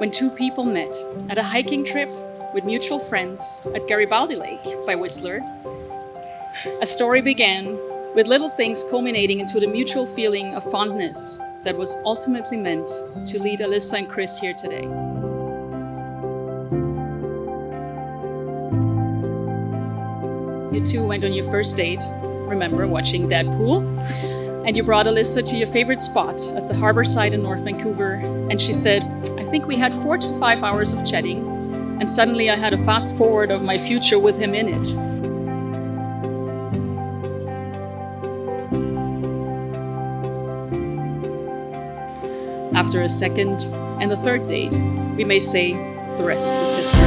when two people met at a hiking trip with mutual friends at Garibaldi Lake by Whistler. A story began with little things culminating into the mutual feeling of fondness that was ultimately meant to lead Alyssa and Chris here today. You two went on your first date, remember, watching Deadpool, and you brought Alyssa to your favorite spot at the harbor side in North Vancouver, and she said, I think we had 4 to 5 hours of chatting, and suddenly I had a fast forward of my future with him in it. After a second and a third date, we may say the rest was history.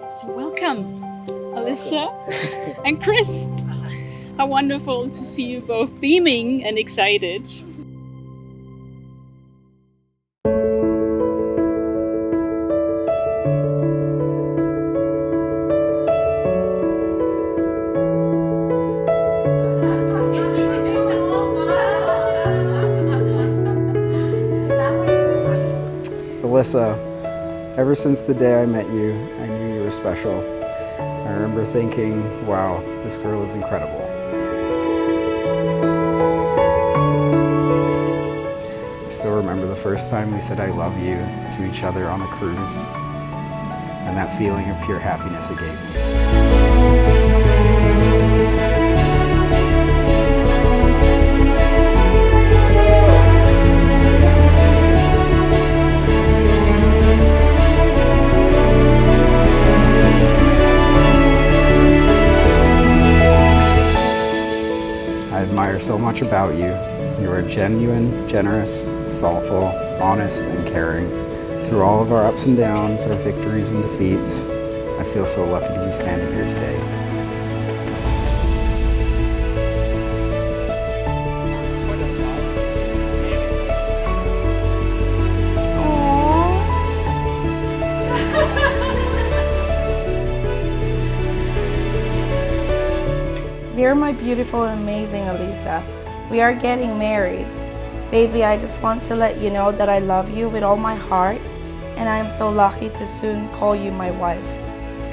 So welcome, Alyssa and Chris. How wonderful to see you both beaming and excited. Alyssa, ever since the day I met you, I knew you were special. I remember thinking, wow, this girl is incredible. I still remember the first time we said I love you to each other on a cruise, and that feeling of pure happiness it gave me. I admire so much about you. You are genuine, generous, thoughtful, honest, and caring. Through all of our ups and downs, our victories and defeats, I feel so lucky to be standing here today. Dear my beautiful and amazing Alyssa, we are getting married. Baby, I just want to let you know that I love you with all my heart, and I am so lucky to soon call you my wife.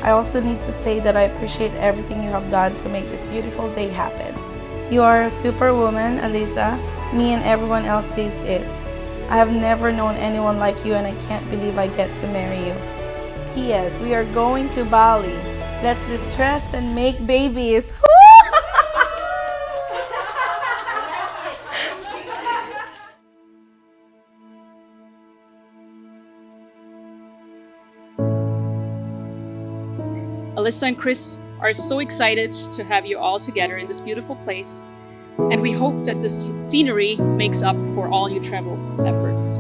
I also need to say that I appreciate everything you have done to make this beautiful day happen. You are a superwoman, Alyssa. Me and everyone else sees it. I have never known anyone like you, and I can't believe I get to marry you. P.S. We are going to Bali. Let's distress and make babies. Alyssa and Chris are so excited to have you all together in this beautiful place, and we hope that this scenery makes up for all your travel efforts.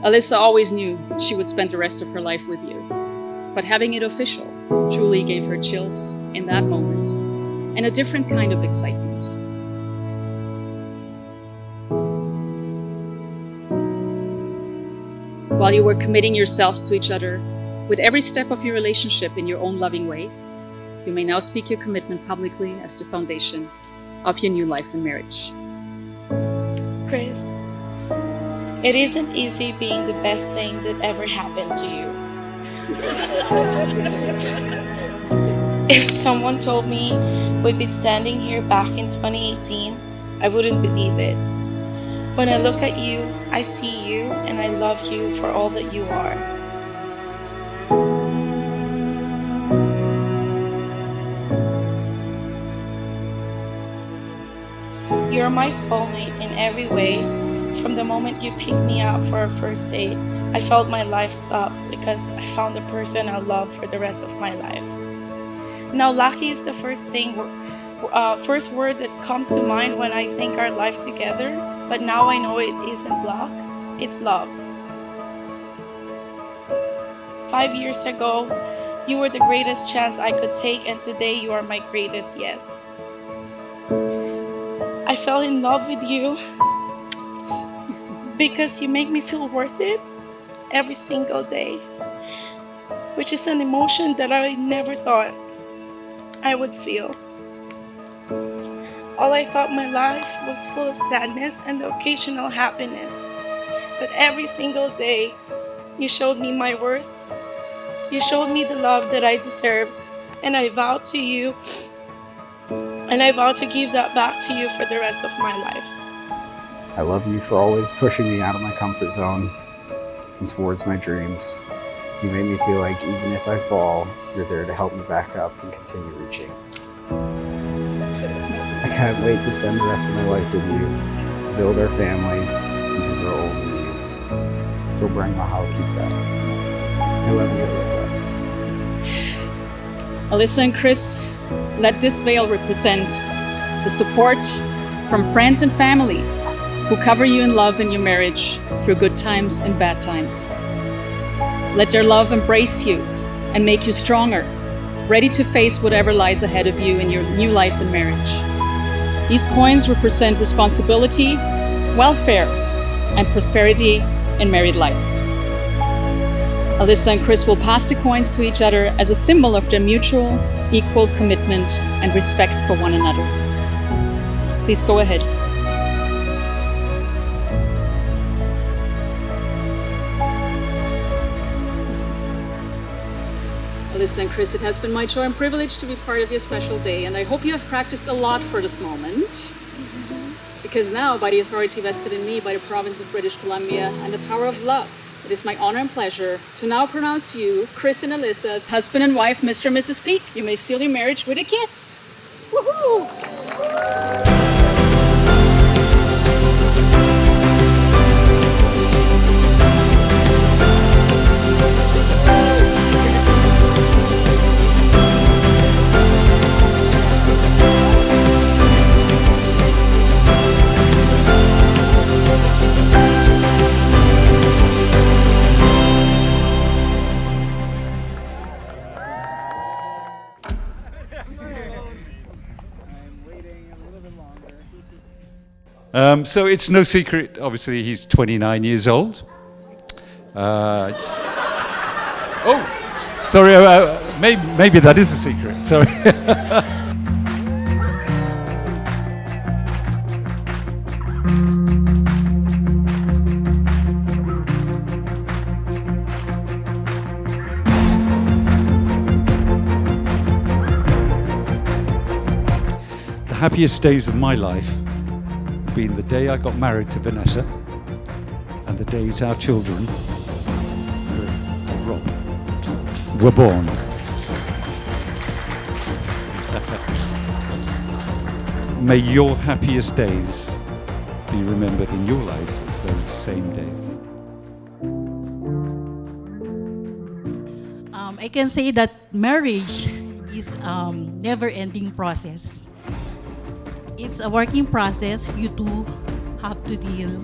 Alyssa always knew she would spend the rest of her life with you, but having it official truly gave her chills in that moment and a different kind of excitement. While you were committing yourselves to each other with every step of your relationship in your own loving way, you may now speak your commitment publicly as the foundation of your new life and marriage. Chris, it isn't easy being the best thing that ever happened to you. If someone told me we'd be standing here back in 2018, I wouldn't believe it. When I look at you, I see you and I love you for all that you are. You're my soulmate in every way. From the moment you picked me up for our first date, I felt my life stop because I found the person I'll love for the rest of my life. Now, lucky is the first word that comes to mind when I think our life together, but now I know it isn't luck, it's love. 5 years ago, You were the greatest chance I could take, and today you are my greatest yes. I fell in love with you because you make me feel worth it every single day, which is an emotion that I never thought I would feel. All I thought my life was full of sadness and the occasional happiness. But every single day, you showed me my worth. You showed me the love that I deserve. And I vow to you, and I vow to give that back to you for the rest of my life. I love you for always pushing me out of my comfort zone and towards my dreams. You made me feel like even if I fall, you're there to help me back up and continue reaching. I can't wait to spend the rest of my life with you, to build our family, and to grow old with you. Sobrang mahal kita. I love you, Alyssa. Alyssa and Chris, let this veil represent the support from friends and family who cover you in love in your marriage through good times and bad times. Let their love embrace you and make you stronger, ready to face whatever lies ahead of you in your new life and marriage. These coins represent responsibility, welfare, and prosperity in married life. Alyssa and Chris will pass the coins to each other as a symbol of their mutual, equal commitment and respect for one another. Please go ahead. Alyssa and Chris, it has been my joy and privilege to be part of your special day, and I hope you have practiced a lot for this moment. Because now, by the authority vested in me by the province of British Columbia and the power of love, it is my honor and pleasure to now pronounce you, Chris and Alyssa, as husband and wife, Mr. and Mrs. Peak. You may seal your marriage with a kiss. Woohoo! So it's no secret, obviously, he's 29 years old. Oh, sorry, maybe that is a secret, sorry. The happiest days of my life been the day I got married to Vanessa and the days our children were born. May your happiest days be remembered in your lives as those same days. I can say that marriage is never-ending process. It's a working process. You two have to deal.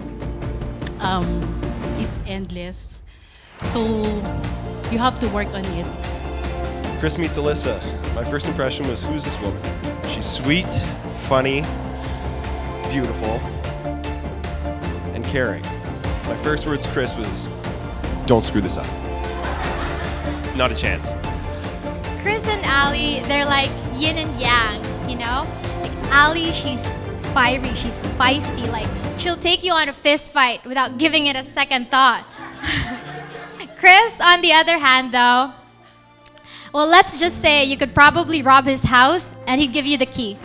It's endless. So you have to work on it. Chris meets Alyssa. My first impression was, who's this woman? She's sweet, funny, beautiful, and caring. My first words to Chris was, don't screw this up. Not a chance. Chris and Ali, they're like yin and yang, you know? Like Ali, she's fiery, she's feisty, like she'll take you on a fist fight without giving it a second thought. Chris, on the other hand, though, well, let's just say you could probably rob his house and he'd give you the key.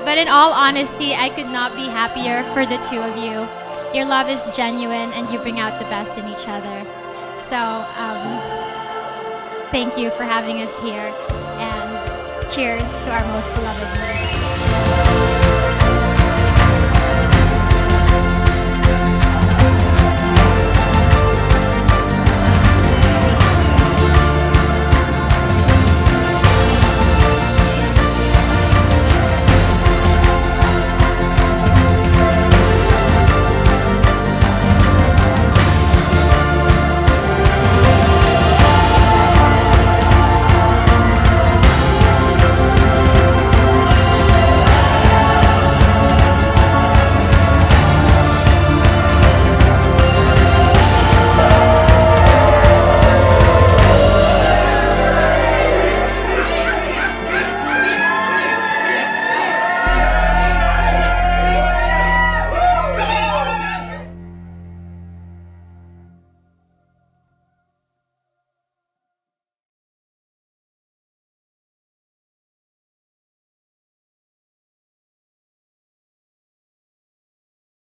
But in all honesty, I could not be happier for the two of you. Your love is genuine and you bring out the best in each other. So, thank you for having us here, and cheers to our most beloved movie.